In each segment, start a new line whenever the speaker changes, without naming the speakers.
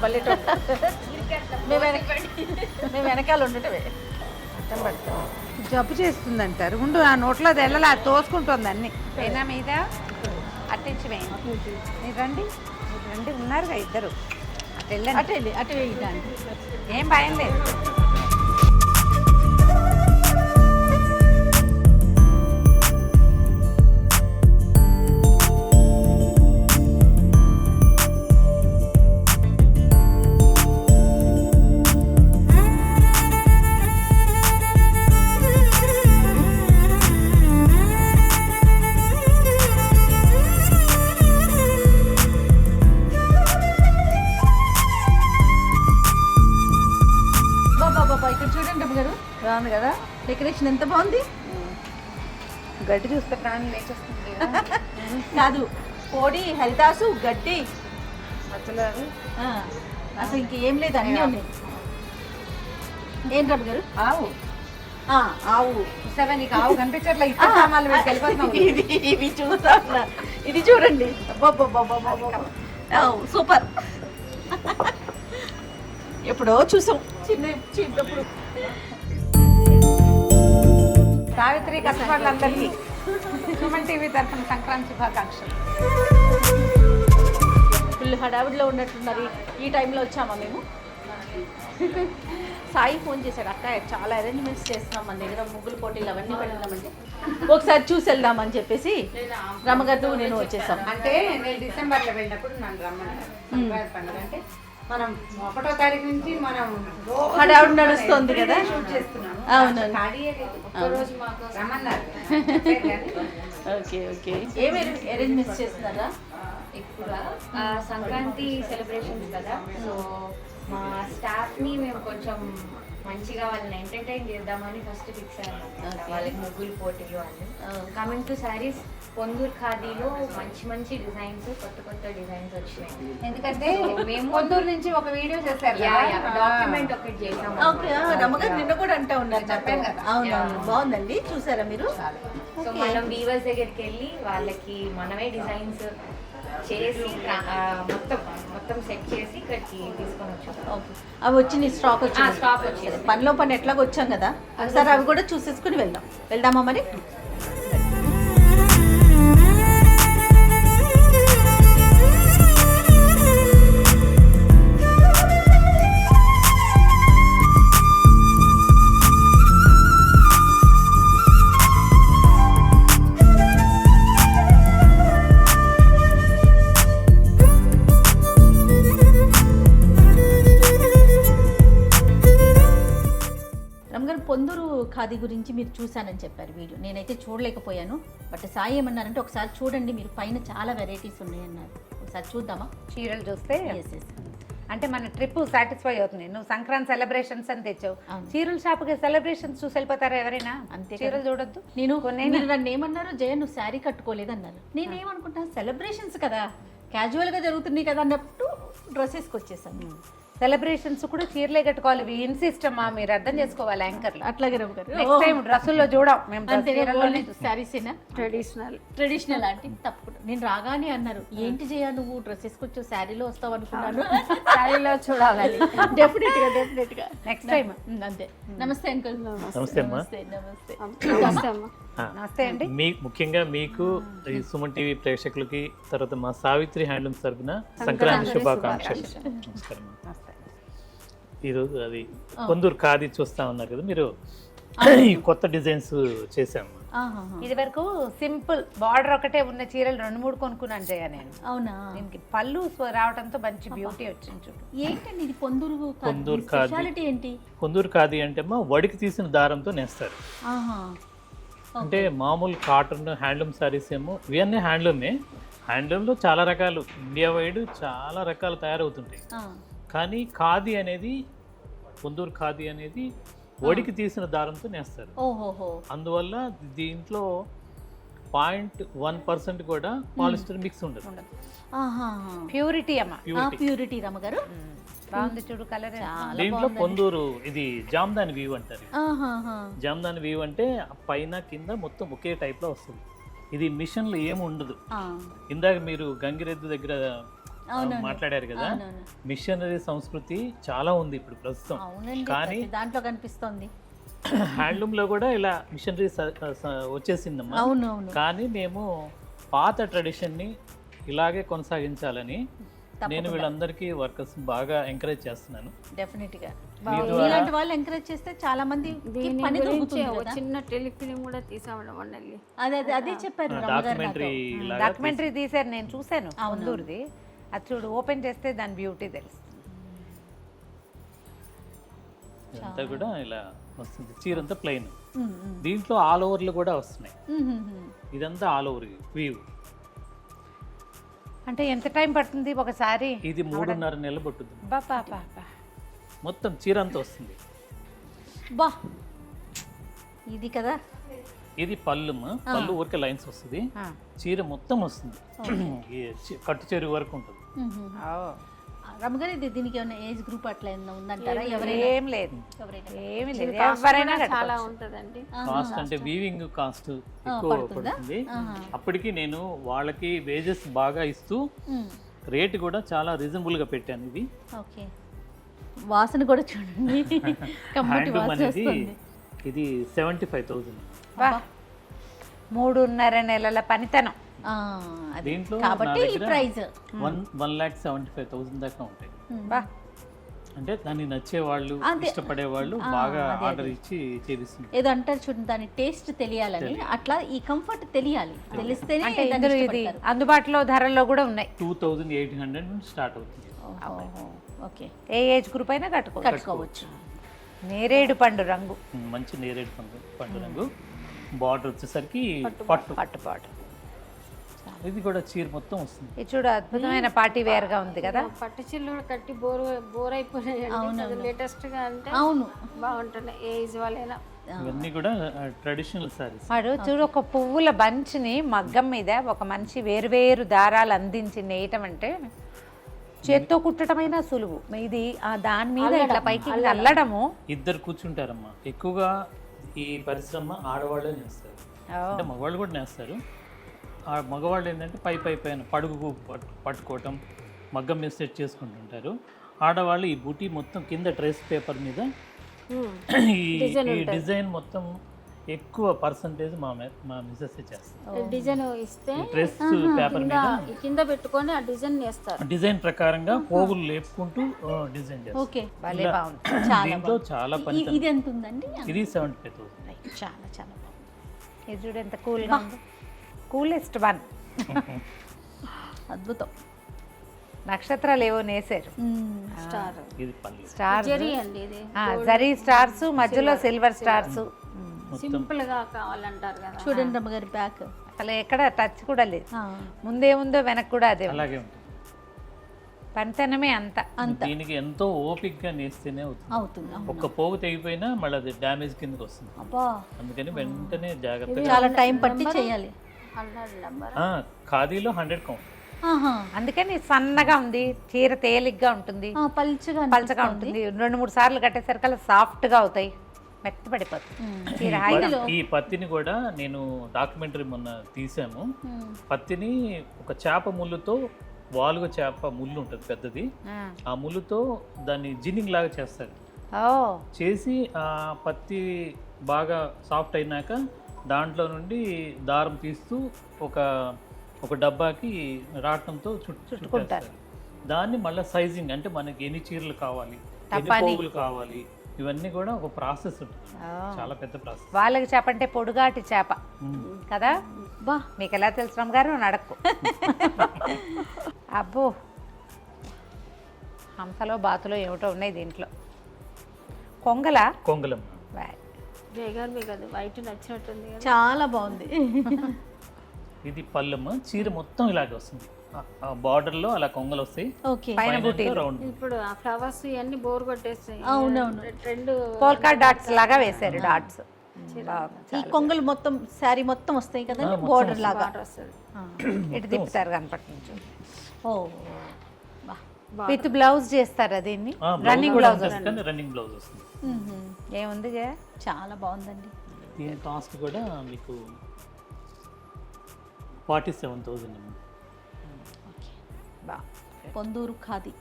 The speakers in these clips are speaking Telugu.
పల్లెటూరు. మేము వెనకాల ఉండటమే అర్థం పడతాం.
జబ్బు చేస్తుందంటారు. ఉండు ఆ నోట్లో అది వెళ్ళాలి, అది తోసుకుంటుంది అన్ని అయినా మీద అట్టించి వేయండి. మీరు రండి, మీరు రండి, ఉన్నారుగా ఇద్దరు. అటు వెళ్ళండి,
అటు వేయడానికి
ఏం భయం లేదు.
ఇక్కడ చూడండి అమ్మ గారు, బాగుంది కదా డెకరేషన్, ఎంత బాగుంది.
గడ్డి చూస్తే ప్రాణం లేచేస్తుంది.
కాదు, కోడి, హరిదాసు, గడ్డి,
అసలు
అసలు ఇంకేం లేదు, అన్నీ ఉన్నాయి. ఏంటి రమ్మ గారు?
ఆవు
ఆవు
చూసావా? నీకు ఆవు కనిపించట్లే, ఇక్కడ సామాన్లు పెట్టి వెళ్ళిపోతున్నావు.
ఇవి చూసా, ఇది చూడండి, సూపర్. ఎప్పుడో చూసాం చిన్నప్పుడు.
సావిత్రి కష్టపడాలందరికీ సుమన్ టీవీ తరఫున సంక్రాంతి శుభాకాంక్షలు.
ఫుల్ హడావిడిలో ఉన్నట్టున్నారు. ఈ టైంలో వచ్చామా మేము. సాయి ఫోన్ చేశాడు, అక్క చాలా అరేంజ్మెంట్స్ చేస్తున్నాం మన దగ్గర, ముగ్గులు పోటీలు అవన్నీ పెడుతున్నామంటే ఒకసారి చూసి వెళ్దామని చెప్పేసి రమ్మగారు నేను వచ్చేసాం.
అంటే నేను డిసెంబర్లో వెళ్ళినప్పుడు నన్ను రమ్మన్నారు. పండుగ అంటే మనం 1వ తారీఖు నుంచి మనం
హడావిడి నడుస్తుంది కదా,
షూట్ చేస్తున్నాము.
అవునవును.
ఒక్కరోజు మాకు రమ్మన్నారు.
Okay okay. ఏమి అరేంజ్మెంట్స్ చేస్తున్నారా?
ఇప్పుడు సంక్రాంతి సెలబ్రేషన్స్ కదా, సో మా స్టాఫ్ని మేము కొంచెం మంచిగా వాళ్ళని ఎంటర్టైన్ చేద్దామని ఫస్ట్ ఫిక్స్ అయ్యాము. వాళ్ళకి ముగ్గులు పోటీలు అని. కమింగ్ టు శారీస్, పొందూరు ఖాదీలో మంచి మంచి డిజైన్స్, కొత్త డిజైన్స్ వచ్చినాయి.
ఎందుకంటే మేము పొందూరు నుంచి ఒక వీడియో చేశారు,
డాక్యుమెంట్ ఒకటి చేసాము.
ఓకే, రమ్మగారు నిన్న కూడా అంటా ఉన్నారు,
చెప్పాను కదా.
అవునవును, బాగుందండి. చూసారా మీరు?
సో మనం వీవర్స్ దగ్గరికి వెళ్ళి వాళ్ళకి మనమే డిజైన్స్ చేసి మొత్తం సెట్ చేసి ఇక్కడికి తీసుకొని వచ్చాం.
ఓకే, అవి వచ్చి స్టాక్
స్టాక్ వచ్చింది.
పనిలో పని ఎట్లాగో వచ్చాం కదా, ఒకసారి అవి కూడా చూసేసుకుని వెళ్దామా మరి? పొందూరు ఖాదీ గురించి మీరు చూశానని చెప్పారు వీడియో, నేనైతే చూడలేకపోయాను. బట్ సాయి ఏమన్నారంటే ఒకసారి చూడండి మీరు, పైన చాలా వెరైటీస్ ఉన్నాయన్నారు, ఒకసారి చూద్దామా?
చీరలు చూస్తే అంటే మన ట్రిప్ సాటిస్ఫై అవుతుంది. నువ్వు సంక్రాంతి సెలబ్రేషన్స్ అని తెచ్చావు, చీరల షాప్కి సెలబ్రేషన్స్ చూసి వెళ్ళిపోతారా ఎవరైనా? అంతే, చీరలు చూడొద్దు.
మీరు నన్ను ఏమన్నారు, జయ నువ్వు శారీ కట్టుకోలేదన్నారు. నేనేమనుకుంటాను, సెలబ్రేషన్స్ కదా, క్యాజువల్గా జరుగుతున్నాయి కదా అన్నట్టు డ్రెస్ వేసుకొచ్చేసాను.
సెలబ్రేషన్స్ కూడా చీరలే కట్టుకోవాలి, ఇన్సిస్ట్ అమ్మా, మీరు అర్థం చేసుకోవాలి యాంకర్లు.
అట్లాగే
నెక్స్ట్ టైం డ్రెస్సుల్లో చూడం మేము,
శారీసేనా ట్రెడిషనల్ అంటే తప్పకుండా. నేను రాగానే అన్నారు, ఏంటి చేయ నువ్వు డ్రెస్ వేసుకొచ్చావు, శారీలో వస్తావు అనుకున్నాను.
శారీలో చూడాలి
డెఫినెట్ గా
నెక్స్ట్ టైం.
అంతే. నమస్తే అంకుల్.
నమస్తే అమ్మా.
నమస్తే అండి.
ముఖ్యంగా మీకు ఈ సుమన్ టీవీ ప్రేక్షకులకి, తర్వాత మా సావిత్రి హ్యాండ్లూమ్స్ తరఫున సంక్రాంతి శుభాకాంక్షలు. నమస్కారం. ఈరోజు అది పొందూరు ఖాదీ చూస్తా ఉన్నారు కదా మీరు, ఈ కొత్త డిజైన్స్ చేసాము.
ఇది వరకు సింపుల్ బార్డర్ ఒకటే ఉన్న చీరలు 2-3 కొనుక్కున్నాను జయ నేను.
అవునా?
దీనికి పళ్ళు రావడంతో మంచి బ్యూటీ వచ్చింది. చూడు
ఏంటండి ఇది పొందూరు
ఖాదీ.
ఏంటి
పొందూరు ఖాదీ అంటే అమ్మా వడికి తీసిన దారంతో నేస్తారు. అంటే మామూలు కాటన్ హ్యాండ్లూమ్ సారీస్ ఏమో ఇవన్నీ హ్యాండ్లూమే. హ్యాండ్లూమ్లో చాలా రకాలు, ఇండియా వైడ్ చాలా రకాలు తయారవుతుంటాయి. కానీ ఖాదీ అనేది, పొందూరు ఖాదీ అనేది వడికి తీసిన దారంతో నేస్తారు. అందువల్ల దీంట్లో 0.1% కూడా పాలిస్టర్ మిక్స్ ఉండదు.
ప్యూరిటీ అమ్మ,
ప్యూరిటీ రమ్మగారు.
బాగుంది చూడు కలర్.
దీంట్లో పొందూరు ఇది జామ్దాని వీవ్ అంటారు. జామ్దాని వీవ్ అంటే పైన కింద మొత్తం ఒకే టైప్ లో వస్తుంది. ఇది మిషన్లు ఏమి ఉండదు. ఇందాక మీరు గంగిరెద్దు దగ్గర మాట్లాడారు కదా,
అవునవును.
మిషనరీ సంస్కృతి చాలా ఉంది ఇప్పుడు ప్రస్తుతం.
అవునండి,
కానీ
ప్రతి దాంట్లో కనిపిస్తోంది.
హ్యాండ్లూమ్ లో కూడా ఇలా మిషనరీ వచ్చేసిందమ్మా.
అవును అవును,
కానీ మేము పాత ట్రెడిషన్ ని ఇలాగే కొనసాగించాలని నేను వీళ్ళందరికీ వర్కర్స్ బాగా ఎంకరేజ్ చేస్తున్నాను.
డెఫినెట్ గా
మీ ద్వారా
ఇలాంటి వాళ్ళు ఎంకరేజ్ చేస్తే చాలా మంది
దీని
పని
గురించి
దొరుకుతుంది
ఒక
కదా.
చిన్న టెలిఫిలిం కూడా తీసామండి మొన్నెళ్ళి.
అదే చెప్పారు రమగారు నాతో.
డాక్యుమెంటరీ లాగా
డాక్యుమెంటరీ తీశారు, నేను చూశాను ముందూరిది. అది చూడు, ఓపెన్ చేస్తే దాని బ్యూటీ తెలుస్తుంది.
ఇదంతా కూడా ఇలా వస్తుంది. చీరంతా ప్లెయిన్,
ఉమ్, ఉమ్,
దీంట్లో ఆల్ ఓవర్లు కూడా వస్తున్నాయి.
ఉమ్, ఉమ్, ఉమ్.
ఇదంతా ఆల్ ఓవర్ వీవ్.
అంటే ఎంత టైం పడుతుంది ఒకసారి?
ఇది 3.5 నెలలు పట్టుద్ది.
బాబా
మొత్తం చీర అంతా వస్తుంది.
బా ఇది కదా.
ఇది పళ్ళు ఊరికే లైన్స్ వస్తుంది, చీర మొత్తం వస్తుంది. ఈ కట్టు చెరువు వరకు ఉంటుంది.
రమగారు ఇది దీనికి ఏమైనా ఏజ్ గ్రూప్ అట్లా ఏమైనా ఉందంటారా? ఎవరైనా
ఏం లేదు,
ఎవరైనా
ఏమి లేదు,
కాస్ట్
ఎవరైనా
కూడా చాలా
కట్టుకోవచ్చు.
ఉంటుందండి.
కాస్ట్ అంటే వీవింగ్ కాస్ట్ ఎక్కువ పడుతుంది. అప్పటికి నేను వాళ్ళకి వేజెస్ బాగా ఇస్తూ రేట్ కూడా చాలా రీజనబుల్ గా పెట్టాను. ఇది
ఓకే, వాసన కూడా చూడండి, కమ్మటి
హ్యాండ్లూమ్
వాసన
అనేది
వస్తుంది.
ఇది 75,000.
బా, 3.5 నెలల పనితనం.
అది
దీంట్లో
కాబట్టి ఈ ప్రైస్
1,75,000 దాకా ఉంటాయి.
బా,
అంటే దాన్ని నచ్చే వాళ్ళు, ఇష్టపడే వాళ్ళు బాగా ఆర్డర్ ఇచ్చి చేపిస్తుంది.
ఏదో అంటారు చూడండి, దాని టేస్ట్ తెలియాలని, అట్లా ఈ కంఫర్ట్ తెలియాలి, తెలిస్తేనే
అంటే
దాన్ని
ఇందులో ఇది
ఇష్టపడతారు.
అందుబాటులో ధరల్లో కూడా ఉన్నాయి.
2,800 నుంచి స్టార్ట్ అవుతుంది.
ఓహో, ఓకే,
ఏ ఏజ్ గ్రూప్ అయినా కట్టుకోవచ్చు.
కట్టుకోవచ్చు.
నేరేడు పండు రంగు,
మంచి నేరేడు పండు రంగు. బార్డర్ వచ్చేసరికి పట్టు.
పట్టుపాటు.
ఇది కూడా చీర మొత్తం వస్తుంది.
ఇది చూడు, అద్భుతమైన పార్టీ వేర్ గా ఉంది కదా.
పట్టు చిల్లు కూడా కట్టి బోర్ అయిపోయినాయి. లేటెస్ట్ గా అంటే
అవును,
బాగుంటున్నాయి ఏ ఏజ్ వాళ్ళైనా.
ఇవన్నీ కూడా ట్రెడిషనల్ సారీస్.
వాడు చూడు, ఒక పువ్వుల బంచ్ని మగ్గం మీద ఒక మనిషి వేరువేరు దారాలు అందించి నేయటం అంటే చేత్తో కుట్టడమైనా సులువు. ఇది దాని మీద ఇట్లా పైకి అల్లడము.
ఇద్దరు కూర్చుంటారమ్మా. ఎక్కువగా ఈ పరిశ్రమ ఆడవాళ్ళే నేస్తారు, అంటే మగవాళ్ళు కూడా నేస్తారు. ఆ మగవాళ్ళు ఏంటంటే పైన పడుగు పట్టుకోవటం, మగ్గం మీద సెట్ చేసుకుంటుంటారు. ఆడవాళ్ళు ఈ బూటీ మొత్తం కింద ట్రేస్ పేపర్ మీద ఈ డిజైన్ మొత్తం ఎక్కువ పర్సంటేజ్ మా మిసెస్ చేస్తారు.
డిజైన్ ఇస్తే
ట్రేస్ పేపర్ మీద
ఈ కింద పెట్టుకొని ఆ డిజైన్ వేస్తారు.
డిజైన్ ప్రకారంగా పోగులు లేపుకుంటూ డిజైన్ చేస్తారు.
ఓకే,
భలే బాగుంది.
దీంట్లో చాలా పని.
ఇది ఎంత ఉందండి?
ఇది 75,000.
చాలా చాలా బాగుంది.
ఇది చూడు ఎంత కూల్గా ఉంది. Coolest one.
అద్భుతం.
నక్షత్రాలు ఏవో నేసారు.
స్టార్
ఇది పళ్ళు.
స్టార్
జరీ అండి ఇది.
జరీ స్టార్స్, మధ్యలో సిల్వర్ స్టార్స్.
సింపుల్ గా కావాలంటారు కదా.
చూడండి రమ్మగారి బ్యాక్
అసలు ఎక్కడ టచ్ కూడా లేదు. ముందేముందో వెనక్కి కూడా అదే.
అలాగే ఉంటుంది.
పనితనమే అంత.
దీనికి ఎంతో ఓపిక్గా నేస్తేనే
అవుతుంది.
ఒక్క పోగు తెగిపోయినా మళ్ళీ అది డ్యామేజ్ కిందకి వస్తుంది.
అబ్బా,
అందుకని వెంటనే జాగ్రత్తగా.
చాలా టైం పట్టి చేయాలి.
100 నెంబర్.
ఖాదీలో 100 కౌంట్.
అందుకని సన్నగా ఉంది, చీర తేలిగ్గా ఉంటుంది, పల్చగా ఉంటుంది. 2-3 సార్లు కట్టేసరికి సాఫ్ట్ గా అవుతాయి, మెత్తపడిపోతుంది చీర.
ఈ పత్తిని కూడా నేను డాక్యుమెంటరీ మొన్న తీసాము. పత్తిని ఒక చేప ముళ్ళుతో, వాలుగా చేప ముళ్ళు ఉంటుంది పెద్దది, ఆ ముళ్ళుతో దాన్ని జిన్నింగ్ లాగా చేస్తారు. చేసి ఆ పత్తి బాగా సాఫ్ట్ అయినాక దాంట్లో నుండి దారం తీస్తూ ఒక డబ్బాకి రాటంతో చుట్టుకుంటారు. దాన్ని మళ్ళీ సైజింగ్, అంటే మనకి ఎన్ని చీరలు కావాలి, ఎన్ని పోగులు కావాలి, ఇవన్నీ కూడా ఒక ప్రాసెస్ ఉంటుంది. చాలా పెద్ద ప్రాసెస్.
వాళ్ళకి చేప అంటే పొడుగాటి చేప కదా. బా, మీకు ఎలా తెలుసు రామ్ గారు? నడక్కు. అబ్బో, హంసలో బాతులో ఏమిటో ఉన్నాయి దీంట్లో.
కొంగలం.
జయగారు మీకు అది వైట్ నచ్చినట్టుంది కదా.
చాలా బాగుంది.
ఇది పళ్ళమ్మ. చీర మొత్తం ఇలాగే వస్తుంది. బార్డర్ లో అలా కొంగలు వస్తాయి.
పైన
రౌండ్.
ఇప్పుడు ఆ ఫ్లవర్స్ ఇవన్నీ బోర్ కొట్టేస్తాయి.
అవునవును,
రెండు
పోల్కా డాట్స్ లాగా వేశారు. డాట్స్
ఈ కొంగలు మొత్తం శారీ మొత్తం వస్తాయి కదా, బోర్డర్ లాగా
వస్తుంది.
ఇటు తిప్పుతారు కనపటి నుంచి.
ఓ,
విత్ బ్లౌజ్ చేస్తారా దీన్ని? Running blouse.
రన్నింగ్ బ్లౌజ్ వస్తుంది.
ఏముంది
చాలా బాగుందండి.
దీని కాస్ట్ కూడా మీకు 47,000.
పొందూరు ఖాదీ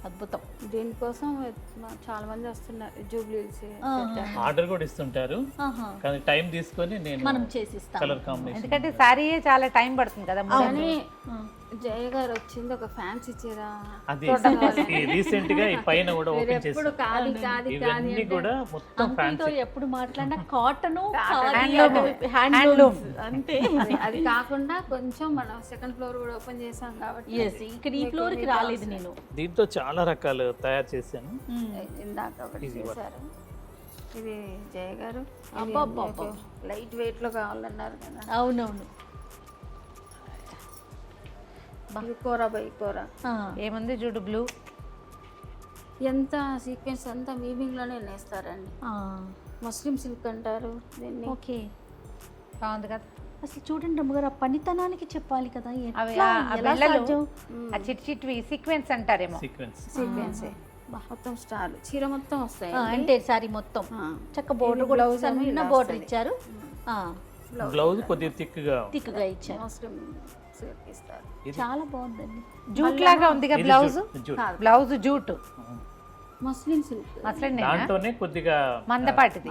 అద్భుతం.
దీనికోసం చాలా మంది వస్తున్నారు జూబ్లీస్.
ఆర్డర్ కూడా ఇస్తుంటారు,
ఆహా.
కానీ టైం తీసుకొని నేను
మనం చేసిస్తాం.
Colour combination.
ఎందుకంటే సారీయే చాలా టైం పడుతుంది కదా.
కానీ జయ గారు వచ్చింది ఒక ఫ్యాన్సీ చీర.
అది రీసెంట్ గా ఈ పైన కూడా ఓపెన్
ఎప్పుడు
చేసి
కాది కాది
ఇవన్నీ కూడా మొత్తం
అంకుల్తో
ఫ్యాన్సీ.
ఎప్పుడు మాట్లాడినా కాటన్
Handloom.
హ్యాండ్లూమ్ అంతే.
అది కాకుండా కొంచెం మనం సెకండ్ ఫ్లోర్ కూడా ఓపెన్ చేసాం కాబట్టి
ఎస్, ఇక్కడ ఈ ఫ్లోర్ కి రాలేదు నేను.
దీంతో చాలా రకాలు తయారు చేశాను.
ఇందాక ఒకటి చేశారు. ఇది జయ గారు
అబ్బబ్బబ్బ.
లైట్ వెయిట్ లో కావాలన్నారు కదా.
అవునవును.
ఇది కూర బై కూర.
ఏముంది చూడు, బ్లూ.
ఎంత సీక్వెన్స్ అంతా వీవింగ్ లోనే నేస్తారండి. ముస్లిం సిల్క్ అంటారు దీన్ని.
ఓకే,
బాగుంది కదా.
అసలు చూడండి అమ్మగారు, ఆ పనితనానికి చెప్పాలి కదా.
అవి
ఎట్లా,
ఆ
ఎలా
బిళ్ళలు,
సాధ్యం?
ఆ చిట్ చిట్వి సీక్వెన్స్ అంటారేమో.
సీక్వెన్స్
సీక్వెన్సే మొత్తం స్టార్ చీర మొత్తం వస్తాయి.
అంటే సారీ మొత్తం చక్క బోర్డర్ కూడా సన్న బోర్డర్ ఇచ్చారు.
బ్లౌజ్ కొద్దిగా
థిక్గా ఇచ్చారు.
ముస్లిం సిల్క్ ఇస్తారు.
చాలా బాగుందండి.
జూట్ లాగా ఉందిగా బ్లౌజ్. బ్లౌజ్ జూట్,
ముస్లిం సిల్క్.
అసలు
దాంట్లోనే కొద్దిగా
మందపాటిది.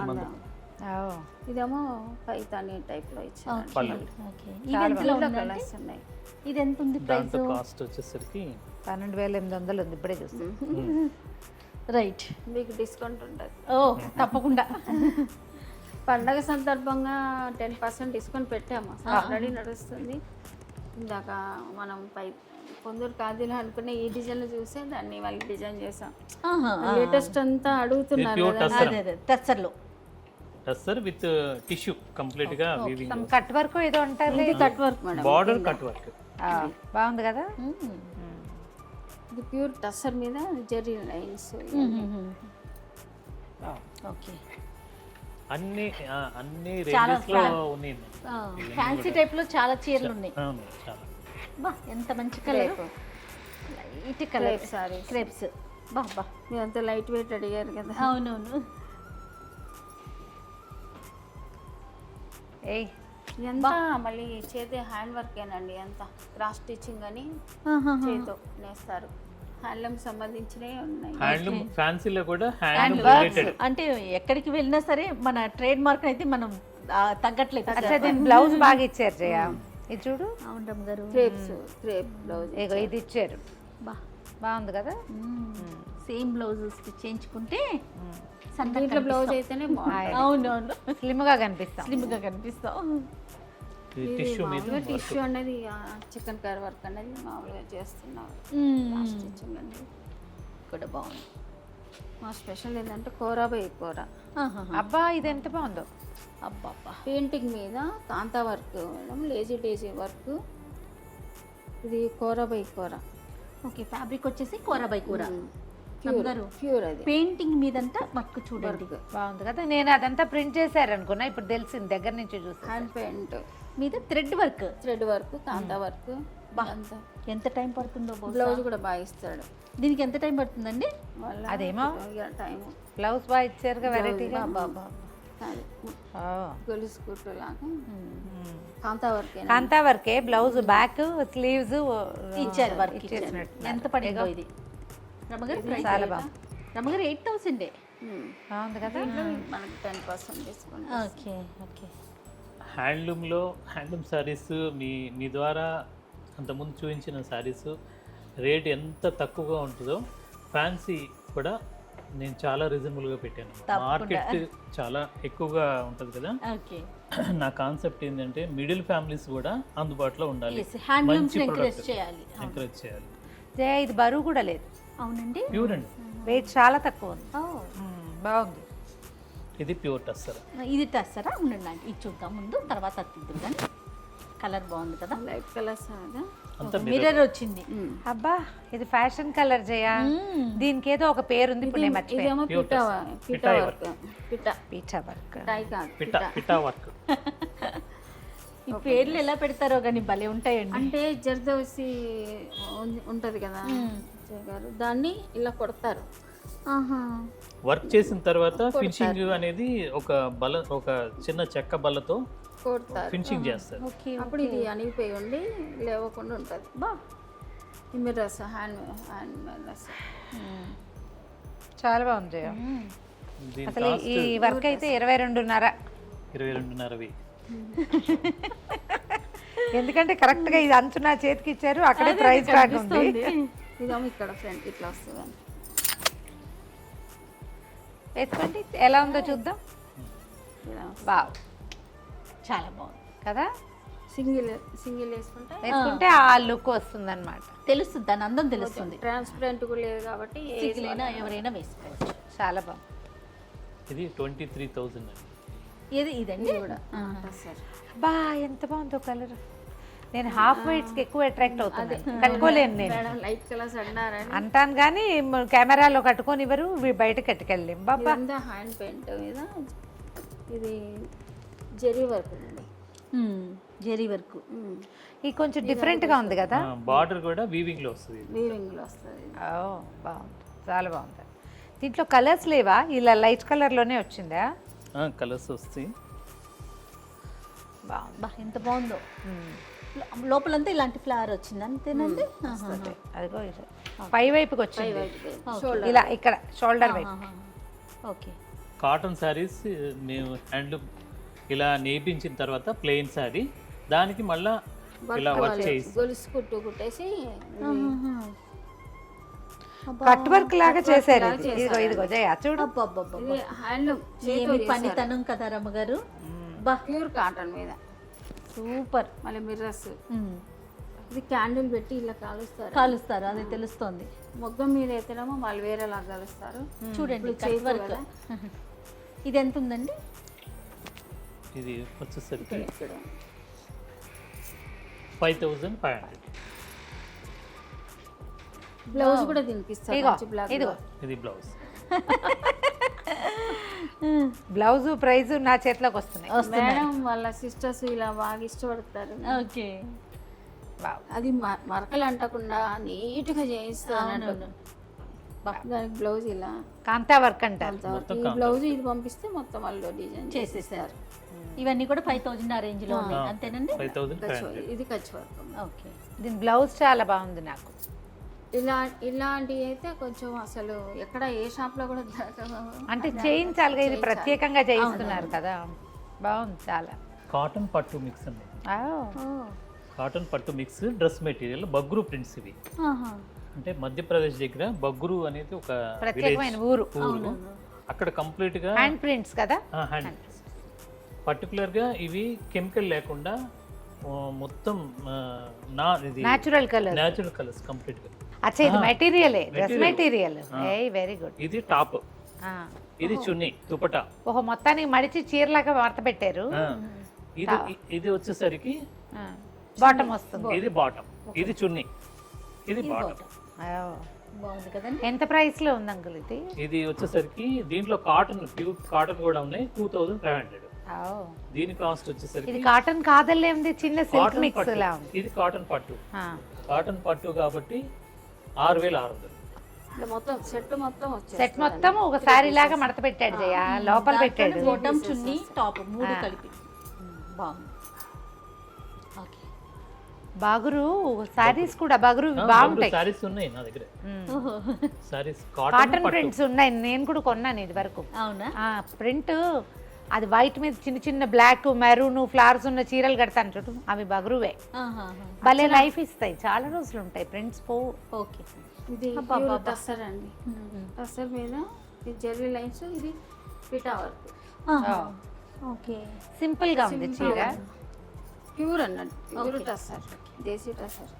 ఇదేమో పైతాని టైప్ లో ఇచ్చారు.
పళ్ళు.
ఓకే, ఇది ఎంతలో ఉందండి?
కలర్స్ ఉన్నాయి.
ఇది ఎంత ఉంది ప్రైస్?
దాంట్లో కాస్ట్ వచ్చేసరికి
12,800 ఉంది ఇప్పుడే చూస్తాను.
రైట్,
మీకు డిస్కౌంట్ ఉంటుంది.
ఓ తప్పకుండా.
పండగ సందర్భంగా 10% డిస్కౌంట్ పెట్టాము. ఆల్రెడీ నడుస్తుంది. ఇందాక మనం పొందూరు ఖాదీలో అనుకునే ఈ డిజైన్లు చూసే దాన్ని వాళ్ళు డిజైన్ చేసాం. లేటెస్ట్ అంతా అడుగుతున్నారు
ప్యూర్
కదా.
టస్సర్.
అదే టస్సర్లో
టస్సర్ విత్ టిష్యూ కంప్లీట్ గా వీవింగ్.
కట్ వర్క్ ఏదో అంటారు.
ఇది cut work madam.
Border cut work.
బాగుంది కదా.
ఇది ప్యూర్ టస్సర్ మీద జెర్రీ లైన్స్.
ఓకే,
అన్ని రేంజెస్ లో ఉన్నాయి.
ఫ్యాన్సీ టైప్ లో చాలా చీరలు ఉన్నాయి.
అవును, చాలా.
బా ఎంత మంచి colour, light colour
sorry
crepes. బా బా,
మీరంతా లైట్ వెయిట్ అడిగారు కదా.
అవునవును.
ఏయ్,
ఎంత మళ్ళీ చేతి హ్యాండ్ వర్క్ ఏనండి. ఎంత క్రాస్ స్టిచ్చింగ్ అని చేతితో నేస్తారు. హ్యాండ్లూమ్ సంబంధించినవి ఉన్నాయి.
హ్యాండ్లూమ్ ఫ్యాన్సీలో కూడా హ్యాండ్లూమ్ రిలేటెడ్.
అంటే ఎక్కడికి వెళ్ళినా సరే మన ట్రేడ్ మార్క్ అయితే మనం తగ్గట్లేదు.
అచ్చా దీని బ్లౌజ్ బాగా ఇచ్చారు జయ. ఇది చూడు.
అవును రమ్మ గారు.
Crepe blouse.
ఇగో ఇది ఇచ్చారు.
బా
బాగుంది కదా.
సేమ్ బ్లౌజ్ స్టిచ్ చేయించుకుంటే
దీంట్లో బ్లౌజ్ అయితేనే బాగుంది.
అవునవును,
స్లిమ్ గా కనిపిస్తాం.
స్లిమ్ గా కనిపిస్తాం.
టిష్యూ మీద
టిష్యూ అనేది చికెన్ కర్రీ వర్క్ అనేది మామూలుగా చేస్తున్నారు. స్టిచ్చింగ్ అనేది
కూడా బాగుంది.
మా స్పెషల్ ఏంటంటే కూర బై కూర.
అబ్బా ఇది ఎంత బాగుందో.
అబ్బా
పెయింటింగ్ మీద kantha work madam, lazy daisy work. ఇది కూర బై కూర.
ఓకే, ఫ్యాబ్రిక్ వచ్చేసి కూర బై కూర.
ప్యూర్ అది.
పెయింటింగ్ మీదంతా వర్క్ చూడండి.
బాగుంది కదా. నేను అదంతా ప్రింట్ చేశారు అనుకున్నా, ఇప్పుడు తెలిసింది దగ్గర నుంచి చూసి.
హ్యాండ్ పెయింట్
మీద థ్రెడ్ వర్క్, కాంతా వర్క్. ఎంత టైం పడుతుందో.
బ్లౌజ్ కూడా బాగా ఇస్తాడు.
దీనికి ఎంత టైం పడుతుందండి?
అదేమో
టైం.
బ్లౌజ్ బాగా ఇచ్చారుగా, వెరైటీగా.
గొలుసు కుట్టు లాగా కాంతా వర్క్.
కాంతా వర్కే, బ్లౌజ్ బ్యాక్ స్లీవ్స్
ఇచ్చారు వర్క్ ఇచ్చేసినట్టు. ఎంత పడిందో ఇది రమ్మగారు?
చాలా బాగుంది
రమ్మగారు. 8,000.
బాగుంది కదా.
మనకి 10% discount.
Okay okay.
Handloom saris మీ ద్వారా అంతకుముందు చూపించిన శారీస్ రేట్ ఎంత తక్కువగా ఉంటుందో ఫ్యాన్సీ కూడా నేను చాలా రీజనబుల్గా పెట్టాను. మార్కెట్ చాలా ఎక్కువగా ఉంటుంది కదా. నా కాన్సెప్ట్ ఏంటంటే మిడిల్ ఫ్యామిలీస్ కూడా అందుబాటులో ఉండాలి, మంచి ప్రొడక్ట్ ఎంకరేజ్ చేయాలి.
ఇది బరువు కూడా లేదు.
అవునండి,
ప్యూర్ అండి.
వెయిట్ చాలా తక్కువ ఉంది. బాగుంది.
ఇది ప్యూర్ టస్సర్.
ఇది టస్సరా? ఉండండి, ఇది చూద్దాం ముందు, తర్వాత తిద్దాం. కానీ కలర్ బాగుంది కదా,
లైట్ కలర్స్.
మిర్రర్ వచ్చింది.
అబ్బా ఇది ఫ్యాషన్ కలర్ జయ. దీనికి ఏదో ఒక పేరు ఉంది, ఇప్పుడు నేను మర్చిపోయాను.
పిటా వర్క్.
ఈ పేర్లు ఎలా పెడతారో కానీ భలే ఉంటాయండి.
అంటే జర్దోసి ఉంటది కదా గారు, దాన్ని ఇలా కొడతారు.
వర్క్ చేసిన తర్వాత ఫినిషింగ్ అనేది ఒక చిన్న చెక్క బల్లతో
కొడతారు,
ఫినిషింగ్ చేస్తారు.
అప్పుడు ఇది అణిగిపోయి ఉండి లేవకుండా ఉంటుంది.
బా
ఈ మిర్రర్స్ హ్యాండ్ మిర్రర్స్.
చాలా బాగుంది జయ.
దీని
అసలు ఈ వర్క్ అయితే 22.5.
22.5
ఎందుకంటే కరెక్ట్ గా ఇది అంచు నా చేతికి ఇచ్చారు, అక్కడే ప్రైస్ ట్యాగ్ ఉంది.
ఇదేమో ఇక్కడ ఫ్రంట్ ఇట్లా వస్తుంది.
వేసుకోండి ఎలా ఉందో చూద్దాం. బావ్
చాలా బాగుంది
కదా,
సింగిల్ వేసుకుంటే
వేసుకుంటే ఆ లుక్ వస్తుంది అనమాట.
తెలుస్తుంది, దాని అందం తెలుస్తుంది.
ట్రాన్స్పరెంట్ కూడా లేదు కాబట్టి
సింగిల్ అయినా ఎవరైనా వేసుకోవచ్చు.
చాలా బాగుంది.
ఇది 23,000 అండి.
ఇది ఇదండి
కూడా
సార్.
బా ఎంత బాగుందో కలర్. నేను హాఫ్ వైట్స్ కి ఎక్కువ అట్రాక్ట్ అవుతున్నాను, కట్టుకోలేను నేను.
మేడం లైట్ కలర్స్ అన్నారని
అంటాను కానీ కెమెరాలో కట్టుకొని ఇవ్వరు, బయట కట్టుకెళ్ళలేం. బాబా
ఇదంతా హ్యాండ్ పెయింట్ మీద ఇది జెరీ వర్క్ అండి.
జెరీ వర్క్.
ఇది కొంచెం డిఫరెంట్ గా ఉంది కదా.
బార్డర్ కూడా వీవింగ్ లో వస్తుంది.
వీవింగ్ లో వస్తుంది.
ఓ బాగుంది, చాలా బాగుంది. దీంట్లో కలర్స్ లేవా, ఇలా లైట్ కలర్ లోనే వచ్చిందా?
కలర్స్ వస్తాయి.
బాగుంది.
బా ఎంత బాగుందో. లోపలంతా ఇలాంటి ఫ్లవర్ వచ్చింది అంతేనండి.
అదిగో ఇది పై వైపుకి వచ్చింది, ఇలా ఇక్కడ షోల్డర్ వైపు.
ఓకే.
కాటన్ శారీస్ మేము హ్యాండ్లూమ్ ఇలా నేపించిన తర్వాత ప్లెయిన్ శారీ, దానికి మళ్ళా ఇలా వర్క్ చేసి
గొలుసు కుట్టేసి
కట్ వర్క్ లాగా చేశారు. ఇదిగో ఇదిగో జయ చూడు.
ఇది హ్యాండ్లూమ్
ఏమి పనితనం కదా రమ్మగారు. బా
ప్యూర్ కాటన్ మీద
సూపర్.
మళ్ళీ మిర్రర్స్. ఇది క్యాండిల్ పెట్టి ఇలా
కాలుస్తారు, అది తెలుస్తోంది.
మొగ్గం మీద ఎత్తడమో వాళ్ళు వేరేలా కలుస్తారు.
చూడండి కట్ వర్క్. ఇది ఎంత ఉందండి?
ఇది వచ్చేసరికి 5,500.
బ్లౌజ్ కూడా దీనికి
ఇదిగో
బ్లాక్.
ఇదిగో
ఇది బ్లౌజ్.
బ్లౌజ్ ప్రైజ్ నా చేతిలోకి వస్తున్నాయి.
మేడం వాళ్ళ సిస్టర్స్ ఇలా బాగా ఇష్టపడతారు.
ఓకే.
అది మరకలు అంటకుండా నీట్ గా చేయిస్తారు. దానికి బ్లౌజ్ ఇలా
కాంతా వర్క్ అంటారు.
ఈ బ్లౌజ్ ఇది పంపిస్తే మొత్తం వాళ్ళు డిజైన్
చేసేసారు. ఇవన్నీ కూడా 5,000 ఆ రేంజ్ లో ఉన్నాయి అంతేనండి.
5,500.
ఇది కచ్ వర్క్.
ఓకే.
దీని బ్లౌజ్ చాలా బాగుంది నాకు.
ఇలాంటివి అయితే కొంచెం అసలు ఎక్కడ ఏ షాప్ లో కూడా దొరకవు.
అంటే చేయించాలిగా, ఇది ప్రత్యేకంగా చేయిస్తున్నారు కదా. బాగుంది చాలా.
కాటన్ పట్టు మిక్స్ అండి. కాటన్ పట్టు mix dress material Bagru prints ఇవి. అంటే మధ్యప్రదేశ్ దగ్గర బగ్రు అనేది ఒక
ప్రత్యేకమైన ఊరు.
అక్కడ కంప్లీట్ గా
హ్యాండ్ ప్రింట్స్ కదా.
Hand prints. పర్టికులర్ గా ఇవి కెమికల్ లేకుండా మొత్తం
natural colour,
natural colours complete గా.
అచ్చా ఇది మెటీరియలే, డ్రెస్ మెటీరియల్. Very good.
ఇది టాప్, ఇది చున్నీ దుపటా.
ఓహో మొత్తానికి మడిచి చీరలాగా వార్త పెట్టారు.
ఇది వచ్చేసరికి
బాటమ్ వస్తుంది.
ఇది బాటమ్, ఇది చున్నీ, ఇది బాటమ్.
బాగుంది కదండి.
ఎంత ప్రైస్ లో ఉంది అంకుల్ ఇది?
ఇది వచ్చేసరికి దీంట్లో కాటన్, ప్యూర్ కాటన్ కూడా ఉన్నాయి. 2,500. దీని కాస్ట్ వచ్చేసరికి
ఇది కాటన్ కాదల్లే ఉంది, చిన్న సిల్క్
కాటన్
మిక్స్
పట్టు.
లా ఉంది.
ఇది కాటన్ పట్టు. కాటన్ పట్టు కాబట్టి 6,600.
మొత్తం సెట్ మొత్తం వచ్చేది.
సెట్ మొత్తం ఒక సారీ లాగా మడత పెట్టాడు జయ, లోపల పెట్టాడు.
బాటమ్ చున్నీ టాప్ 3 కలిపి. బాగుంది. ఓకే.
బాగురు సారీస్ కూడా బాగురు బాగుంటాయి.
సారీస్ ఉన్నాయి నా దగ్గర. సారీస్
కాటన్ ప్రింట్స్ ఉన్నాయి, నేను కూడా కొన్నాను ఇది వరకు.
అవునా?
ప్రింట్ అది వైట్ మీద చిన్న చిన్న బ్లాక్ మెరూన్ ఫ్లవర్స్ ఉన్న చీరలు కడతాను చూడు, అవి బగురువే. భలే లైఫ్ ఇస్తాయి, చాలా రోజులు ఉంటాయి, ప్రింట్స్ పోవు.
ఓకే.
ఇది టస్సర్ అండి. టస్సర్ మీద ఇది జెర్రీ లైన్స్, ఇది పిటా వర్క్.
ఓకే.
సింపుల్ గా ఉంది చీర.
ప్యూర్ అన్నట్టు ప్యూర్ టస్సర్, దేశీ టస్సర్.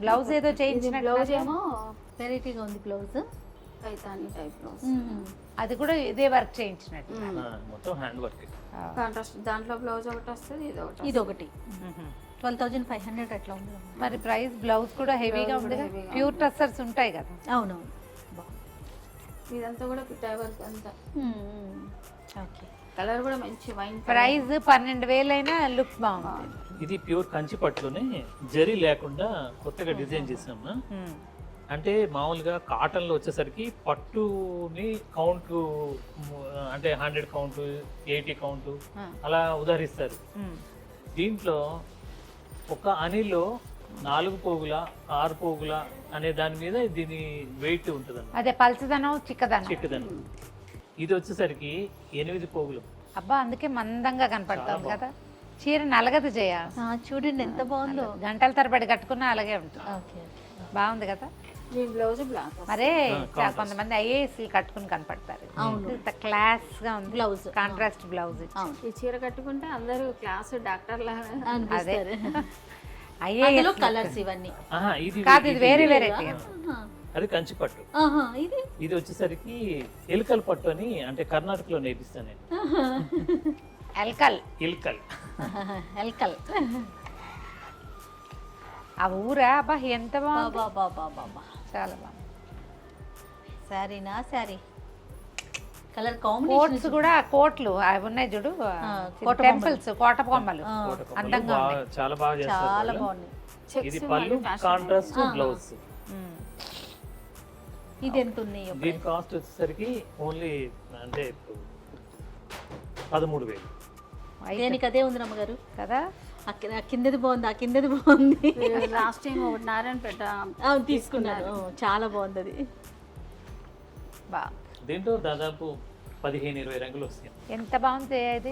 బ్లౌజ్ ఏదో చేయించిన
బ్లౌజ్ ఏమో
వెరైటీగా ఉంది బ్లౌజ్.
Paithani type blouse.
అది కూడా ఇదే వర్క్ చేయించినట్టు.
మొత్తం హ్యాండ్ వర్క్.
కాంట్రాస్ట్ దాంట్లో బ్లౌజ్ ఒకటి వస్తుంది,
ఇది ఒకటి. 12,500 అట్లా ఉంది.
మరి ప్రైస్ బ్లౌజ్ కూడా హెవీగా ఉంది, ప్యూర్ టస్సర్స్ ఉంటాయి కదా.
అవునవును.
ఇదంతా కూడా పిటా వర్క్ అంతా.
ఓకే.
కలర్ కూడా మంచి వైన్.
ప్రైస్ 12,000 అయినా లుక్ బాగుంది.
ఇది ప్యూర్ కంచి పట్టులోనే జరీ లేకుండా కొత్తగా డిజైన్ చేసాము. అంటే మామూలుగా కాటన్లో వచ్చేసరికి పట్టుని కౌంట్ అంటే 100 కౌంట్, 80 కౌంట్ అలా ఉదాహరిస్తారు. దీంట్లో ఒక అనిలో 4 పోగుల 6 పోగుల అనే దాని మీద దీని వెయిట్ ఉంటుంది
అదే పల్చదనం చిక్కదనం.
చిక్కదనం. ఇది వచ్చేసరికి 8 పోగులు.
అబ్బా అందుకే మందంగా కనపడుతుంది కదా. చీర నలగదు జయ,
చూడండి ఎంత బాగుందో.
గంటల తరబడి కట్టుకున్నా అలాగే ఉంటుంది.
ఓకే
బాగుంది కదా.
ఈ బ్లౌజ్ బ్లాక్
మరే కొంతమంది ఐఏఎస్ కట్టుకుని కనపడతారు. ఇంత క్లాస్ గా ఉంది బ్లౌజ్, కాంట్రాస్ట్ బ్లౌజ్.
ఈ చీర కట్టుకుంటే అందరూ క్లాస్ డాక్టర్ లాగా
అదే
ఐఏఎస్ కలర్స్ ఇవన్నీ
ఇది
కాదు, ఇది వేరే వెరైటీ.
అది కంచి పట్టు. ఇది వచ్చేసరికి ఎలుకల పట్టు అని, అంటే కర్ణాటకలో నేర్పిస్తాను నేను.
ఎల్కల్
ఇల్కల్.
ఎల్కల్.
ఆ ఊరా. అబ్బా ఎంత బాగుంది,
బాబా
చాలా బాగుంది.
శారీనా శారీ కలర్
కోట్స్
కాంబినేషన్
కూడా, కోట్లు అవి ఉన్నాయి చూడు, టెంపుల్స్, కోట బొమ్మలు అందంగా ఉన్నాయి.
చాలా బాగా చేస్తారు.
చాలా బాగుంది.
ఇది పళ్ళు, కాంట్రాస్ట్ బ్లౌజ్.
ఇది ఎంత ఉన్నాయి?
దీని కాస్ట్ వచ్చేసరికి ఓన్లీ అంటే 13,000.
దేనికి అదే ఉంది రమ్మగారు
కదా.
కిందది బాగుంది, ఆ కిందది బాగుంది.
లాస్ట్ టైం ఒకటి నారాయణపేట
తీసుకున్నారు, చాలా బాగుంది అది.
దీంట్లో దాదాపు 15-20 రంగులు వస్తాయి.
ఎంత బాగుంది ఇది.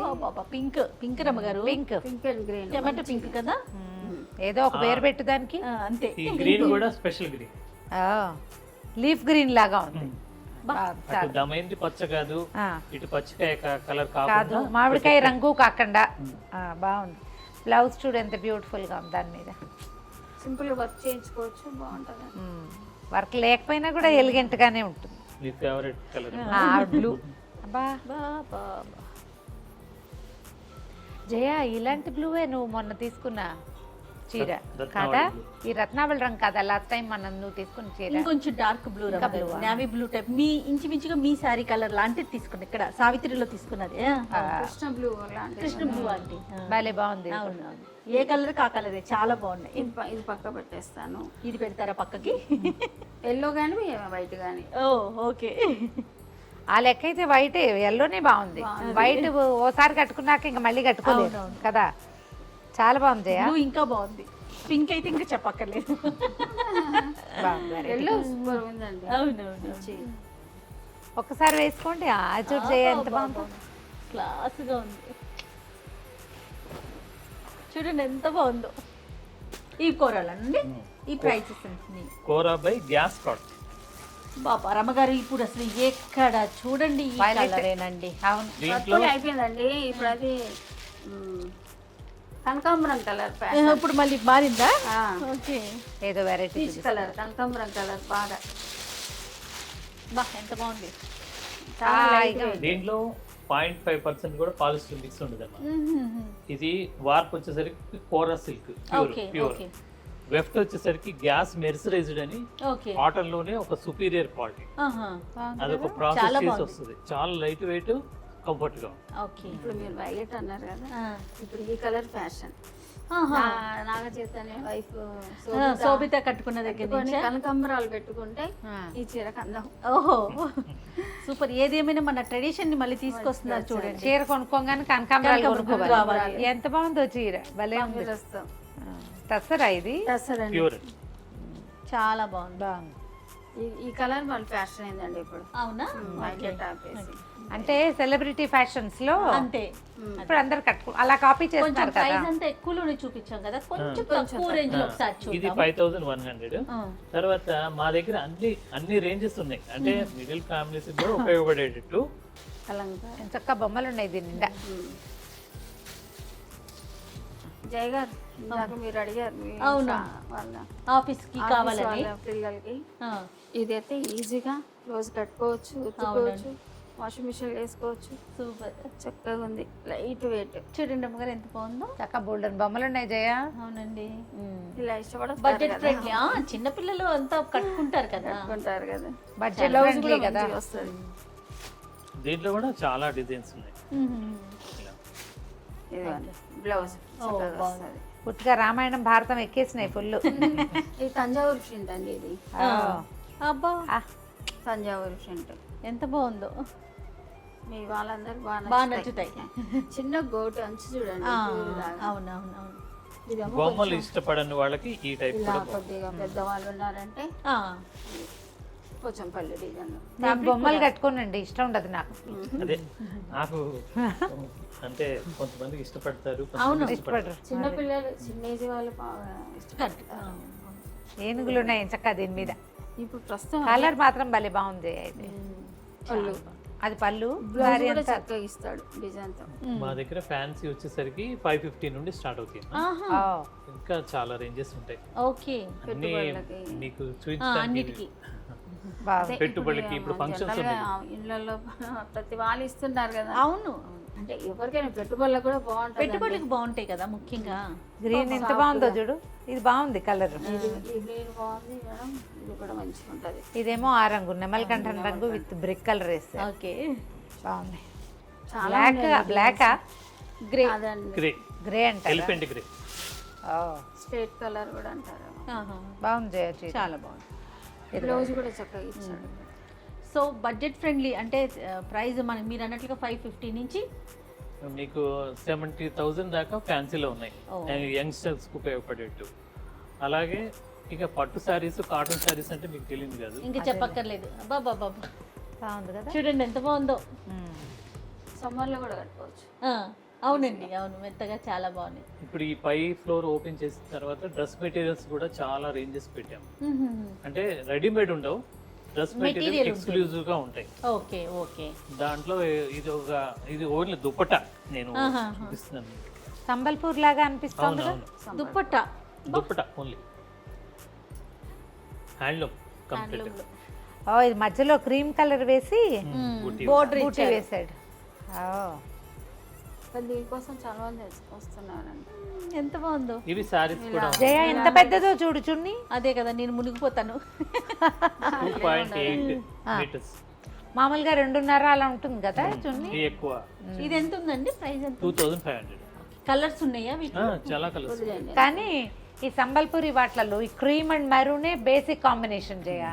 పింక్ పింక్ రమ్మగారు.
Pink,
pink and green,
tomato pink కదా.
ఏదో ఒక పేరు పెట్టు దానికి.
అంతే.
ఈ గ్రీన్ కూడా స్పెషల్ గ్రీన్,
లీఫ్ గ్రీన్ లాగా ఉంది.
అటు దమయంతి పచ్చ కాదు, ఇటు పచ్చికాయ కలర్
కాదు,
కాదు,
మామిడికాయ రంగు కాకుండా. బాగుంది. బ్లౌజ్ చూడు ఎంత బ్యూటిఫుల్ గా ఉంది. దాని మీద
సింపుల్ వర్క్ చేయించుకోవచ్చు, బాగుంటుంది.
వర్క్ లేకపోయినా కూడా ఎలిగెంట్ గానే ఉంటుంది.
మీ ఫేవరెట్ కలర్
బ్లూ. అబ్బా జయ, ఇలాంటి బ్లూవే నువ్వు మొన్న తీసుకున్న చీర కాదా? ఈ రత్నావళి రంగు కాదా లాస్ట్ టైం మనం నువ్వు తీసుకున్న చీర?
ఇంకొంచెం dark blue, navy blue type. మీ ఇంచుమించుగా మీ శారీ కలర్ లాంటిది తీసుకున్నా, ఇక్కడ సావిత్రిలో తీసుకున్నది.
కృష్ణ బ్లూ లాంటి,
కృష్ణ బ్లూ ఆంటీ.
భలే బాగుంది.
అవునవును, ఏ కలర్ కా కలరే, చాలా బాగున్నాయి.
ఇది పక్క పెట్టేస్తాను.
ఇది పెడతారా పక్కకి?
ఎల్లో కానీ వైట్ కానీ.
ఓ ఓకే.
ఆ లెక్క అయితే వైట్, ఎల్లోనే బాగుంది. వైట్ ఓసారి కట్టుకున్నాక ఇంకా మళ్ళీ కట్టుకోలేదు కదా. చాలా బాగుంది జయ.
బ్లూ ఇంకా బాగుంది. పింక్ అయితే ఇంకా చెప్పక్కర్లేదు.
ఎల్లో సూపర్ ఉందండి.
అవునవును,
ఒక్కసారి వేసుకోండి. చూడు జయ ఎంత బాగుంది,
క్లాస్గా ఉంది. చూడండి ఎంత బాగుందో. ఈ కూరలండి, ఈ ప్రైసెస్
కోరా బై గ్యాస్ కాట్.
బాబా రమ్మగారు, ఇప్పుడు అసలు ఎక్కడ చూడండి ఈ కలరేనండి.
అవును,
దీంట్లో
అయిపోయిందండి. ఇప్పుడు అది కనకాంబరం కలర్,
ఇప్పుడు మళ్ళీ మారిందా? ఓకే,
ఏదో వెరైటీ
పీచ్ కలర్, కనకాంబరం కలర్ బాగా.
బా ఎంత బాగుంది.
దీంట్లో 0.5% కూడా పాలిస్టర్ మిక్స్ ఉండదమ్మా. ఇది వార్ప్ వచ్చేసరికి కోరా సిల్క్ ప్యూర్. వెఫ్ట్ వచ్చేసరికి గ్యాస్ మెర్సరైజ్డ్ అని కాటన్ లోనే ఒక సుపీరియర్ క్వాలిటీ. అదొక ప్రాసెస్ చేసి వస్తుంది. చాలా లైట్ వెయిట్, కంఫర్ట్ గా.
ఇప్పుడు మీరు వైలెట్ అన్నారు కదా, ఇప్పుడు ఈ colour fashion. Naga Chaitanya wife
శోభిత కట్టుకున్న దగ్గర నుంచి
కనకాంబరాలు పెట్టుకుంటే ఈ చీర కందం.
ఓహో సూపర్. ఏదేమైనా మన ట్రెడిషన్ ని మళ్ళీ తీసుకొస్తున్నారు చూడండి.
చీర కొనుక్కోగానే కనకాంబరాలు కొనుక్కోవాలి. ఎంత బాగుందో చీర, భలే ఉంది. తసరా ఇది,
ప్యూర్,
చాలా బాగుంది.
ఈ కలర్ వాళ్ళ ఫ్యాషన్ అయిందండి ఇప్పుడు.
అవునా?
అంటే సెలబ్రిటీ ఫ్యాషన్స్ లో
అంతే.
ఇప్పుడు అందరు కట్టుకో అలా కాపీ చేస్తున్నారు కదా.
ప్రైస్ అంతా ఎక్కువలోనే చూపించాం కదా, కొంచెం తక్కువ రేంజ్ లో ఒకసారి
ఇది 5,100. తర్వాత మా దగ్గర అన్ని రేంజెస్ ఉన్నాయి. అంటే మిడిల్ ఫ్యామిలీస్ కూడా ఉపయోగపడేటట్టు
చక్కగా బొమ్మలు ఉన్నాయి దీని నిండా.
జయ గారు ఇందాక మీరు అడిగారు
అవునా ఆఫీస్ కి కావాలని
పిల్లలకి. ఇదైతే ఈజీగా రోజు కట్టుకోవచ్చు, ఉతుక్కోవచ్చు, వాషింగ్ మిషన్ వేసుకోవచ్చు.
సూపర్,
చక్కగా ఉంది, లైట్ వెయిట్.
చూడండి అమ్మగారు ఎంత బాగుందో.
చక్కగా బోల్డెన్ బొమ్మలు ఉన్నాయి జయ.
అవునండి,
ఇలా ఇష్టపడతారు,
బడ్జెట్ ఫ్రెండ్లీ. చిన్న పిల్లలు అంతా కట్టుకుంటారు కదా.
బడ్జెట్ ఫ్రెండ్లీ కదా
వస్తుంది.
దీంట్లో కూడా చాలా డిజైన్స్ ఉన్నాయి.
బ్లౌజ్
పుట్టుగా రామాయణం భారతం ఎక్కేసినాయి ఫుల్.
ఇది తంజావూరు ప్రింట్ అండి. ఇది
అబ్బా
తంజావూరు ప్రింట్
ఎంత బాగుందో.
మీ వాళ్ళందరూ
బాగా నచ్చుతాయి.
చిన్న గోటు అంచు చూడండి.
అవునవునవును,
ఇదేమో
బొమ్మలు ఇష్టపడని వాళ్ళకి ఈ టైప్
ఇలా
కూడా
కొద్దిగా పెద్దవాళ్ళు ఉన్నారంటే
ఆ,
కొంచెం పళ్ళు డిజైన్.
నేను బొమ్మలు కట్టుకోనండి, ఇష్టం ఉండదు నాకు.
అదే నాకు అంటే కొంతమందికి ఇష్టపడతారు,
అవును,
కొంతమంది ఇష్టపడరు.
చిన్న పిల్లలు చిన్న ఏజ్ వాళ్ళు బాగా ఇష్టపడతారు.
ఏనుగులు ఉన్నాయి చక్కగా దీని మీద.
ఇప్పుడు ప్రస్తుతం
కలర్ మాత్రం భలే బాగుంది. అయితే
పళ్ళు
అది పళ్ళు,
బ్లౌజ్
సారీ
కూడా
అంతా.
చక్కగా ఇస్తాడు డిజైన్ తో.
మా దగ్గర ఫ్యాన్సీ వచ్చేసరికి 550 నుండి స్టార్ట్ అవుతాయి.
ఆహా,
ఓ,
ఇంకా చాలా రేంజెస్ ఉంటాయి.
ఓకే.
అన్ని
పెట్టుబడులకి.
మీకు
ఆ,
చూపించడానికి
అన్నిటికీ
బాగుంది.
పెట్టుబడికి ఇప్పుడు ఫంక్షన్స్
జనరల్గా ఇళ్ళల్లో ప్రతి వాళ్ళు ఇస్తున్నారు కదా,
అవును,
అంటే ఎవరికైనా పెట్టుబడులకు కూడా బాగుంటుంది.
పెట్టుబడులకు బాగుంటాయి కదా ముఖ్యంగా.
గ్రీన్ ఎంత బాగుందో చూడు, ఇది బాగుంది కలర్.
ఈ గ్రీన్ బాగుంది మేడం, ఇది కూడా మంచిగా ఉంటుంది.
ఇదేమో ఆ రంగు నెమలికంఠం రంగు విత్ బ్రిక్ కలర్ వేస్తే
ఓకే,
బాగుంది.
చాలా
బ్లాకా
గ్రే.
అదండి
గ్రే,
గ్రే అంటారు.
Elephant grey.
స్ట్రేట్ కలర్ కూడా అంటారు.
ఆహా,
బాగుంది జయచి.
చాలా బాగుంది.
బ్లౌజ్ కూడా చక్కగా ఇచ్చాడు.
సో బడ్జెట్ ఫ్రెండ్లీ అంటే ప్రైస్ మనకి మీరు అన్నట్లుగా 550 నుంచి
మీకు 70,000 దాకా ఫ్యాన్సీలో ఉన్నాయి,
ఓ.
యంగ్స్టర్స్ కు ఉపయోగపడేట్టు. అలాగే ఇక పట్టు శారీస్, కాటన్ శారీస్ అంటే మీకు తెలియదు కాదు.
ఇంకా చెప్పక్కర్లేదు. బాబా
బాగుంది కదా.
చూడండి ఎంత బాగుందో.
సమ్మర్లో కూడా కట్టుకోవచ్చు.
ఆ, అవునండి, అవును, మెత్తగా చాలా బాగున్నాయి.
ఇప్పుడు ఈ పై ఫ్లోర్ ఓపెన్ చేసిన తర్వాత డ్రెస్ మెటీరియల్స్ కూడా చాలా రేంజెస్ పెట్టాము. అంటే రెడీమేడ్ ఉండవు, డ్రెస్ మెటీరియల్
Material
ఎక్స్క్లూజివ్ గా ఉంటాయి.
Okay, okay.
దాంట్లో ఇది ఓన్లీ దుప్పట నేను
ఆహా.
చూపిస్తున్నాను.
సంబల్పూర్ లాగా అనిపిస్తుంది.
అవునవును,
dupatta
dupatta only handloom complete.
ఓ, ఇది మధ్యలో క్రీమ్ కలర్ వేసి
బోర్డర్
బూటీ వేసాడు. ఓ,
కానీ దీనికోసం చాలా మంది వస్తున్నారండి.
ఎంత బాగుందో.
ఇవి శారీస్ కూడా
జయ ఎంత పెద్దదో చూడు చున్ని.
అదే కదా నేను మునిగిపోతాను.
2.8 మీటర్స్.
మామూలుగా 2.5 అలా ఉంటుంది కదా చున్ని.
ఇది ఎక్కువ
ఇది ఎంత ఉందండి ప్రైస్ ఎంత?
2,500.
కలర్స్ ఉన్నాయా వీటిలో?
చాలా కలర్స్.
కానీ ఈ సంబల్పూరి వాటిలలో ఈ క్రీమ్ అండ్ మెరూనే బేసిక్ కాంబినేషన్ చేయ.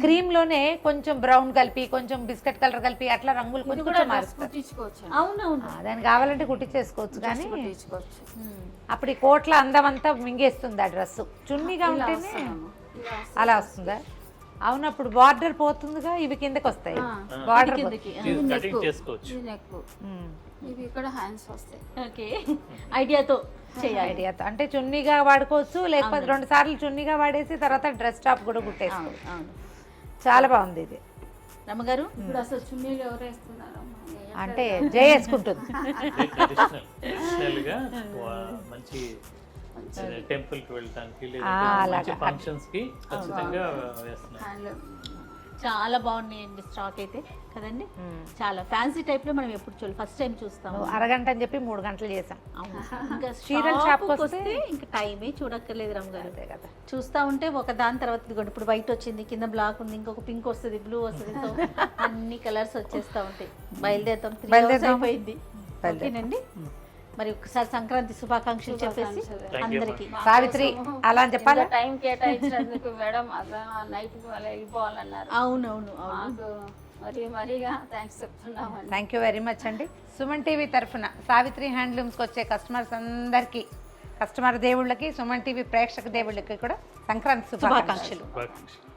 క్రీమ్ లోనే కొంచెం బ్రౌన్ కలిపి, కొంచెం బిస్కెట్ కలర్ కలిపి, అట్లా రంగులు కొంచెం కొంచెం మారుస్తారు.
కుట్టించుకోవచ్చు,
అవునవును.
దానికి కావాలంటే కుట్టించేసుకోవచ్చు. కానీ
కుట్టించుకోవచ్చు.
అప్పుడు ఈ కోట్ల అందం అంతా మింగేస్తుంది ఆ డ్రెస్. చున్నీగా ఉంటేనే అలా వస్తుందా? అవును, అప్పుడు బార్డర్ పోతుందిగా, ఇవి కిందకి వస్తాయి. బార్డర్
కటింగ్ చేసుకోవచ్చు.
ఇది నెక్, ఇవి ఇక్కడ హ్యాండ్స్ వస్తాయి.
ఓకే, ఐడియాతో చేయాలి.
ఐడియాతో అంటే చున్నీగా వాడుకోవచ్చు, లేకపోతే 2 సార్లు చున్నీగా వాడేసి తర్వాత డ్రెస్ టాప్ కూడా కుట్టేసుకోవచ్చు.
అవును.
చాలా బాగుంది ఇది.
రమ్మగారు,
ఇప్పుడు అసలు చున్నీలు ఎవరు వేస్తున్నారమ్మా?
అంటే జయేసుకుంటుంది.
ట్రెడిషనల్ గా మంచి టెంపుల్ కి వెళ్ళడానికి లేదా మంచి ఫంక్షన్స్ కి ఖచ్చితంగా వేస్తున్నారు.
హ్యాండ్లూమ్
చాలా బాగున్నాయండి స్టాక్ అయితే కదండి. చాలా ఫ్యాన్సీ టైప్ లో మనం ఎప్పుడు చూడాలి, ఫస్ట్ టైం చూస్తాము.
అరగంట అని చెప్పి 3 గంటలు చేసాం.
ఇంకా
చీరల
షాప్కి
షాప్కి
వస్తే ఇంకా టైమే చూడక్కర్లేదు రమ్మగారు.
అదే కదా.
చూస్తా ఉంటే ఒక దాని తర్వాత ఇదిగోండి, ఇప్పుడు వైట్ వచ్చింది, కింద బ్లాక్ ఉంది, ఇంకొక పింక్ వస్తుంది, బ్లూ వస్తుంది, సో అన్ని కలర్స్ వచ్చేస్తా ఉంటాయి. బయలుదేరుతాం. 3 hours అయిపోయింది. ఓకేనండి, మరి ఒకసారి సంక్రాంతి శుభాకాంక్షలు చెప్పేసి అందరికి.
సావిత్రి అలా అని చెప్పాలి.
టైం కేటాయించినందుకు మేడం, అలా నైట్ అలా వెళ్ళిపోవాలన్నారు.
అవునవును, అవును.
మాకు మరీగా థ్యాంక్స్ చెప్తున్నామండి.
థ్యాంక్ యూ వెరీ మచ్ అండి. సుమన్ టీవీ తరఫున సావిత్రి హ్యాండ్లూమ్స్కి వచ్చే కస్టమర్స్ అందరికీ, కస్టమర్ దేవుళ్ళకి, సుమన్ టీవీ ప్రేక్షక దేవుళ్ళకి కూడా సంక్రాంతి శుభాకాంక్షలు.
శుభాకాంక్షలు.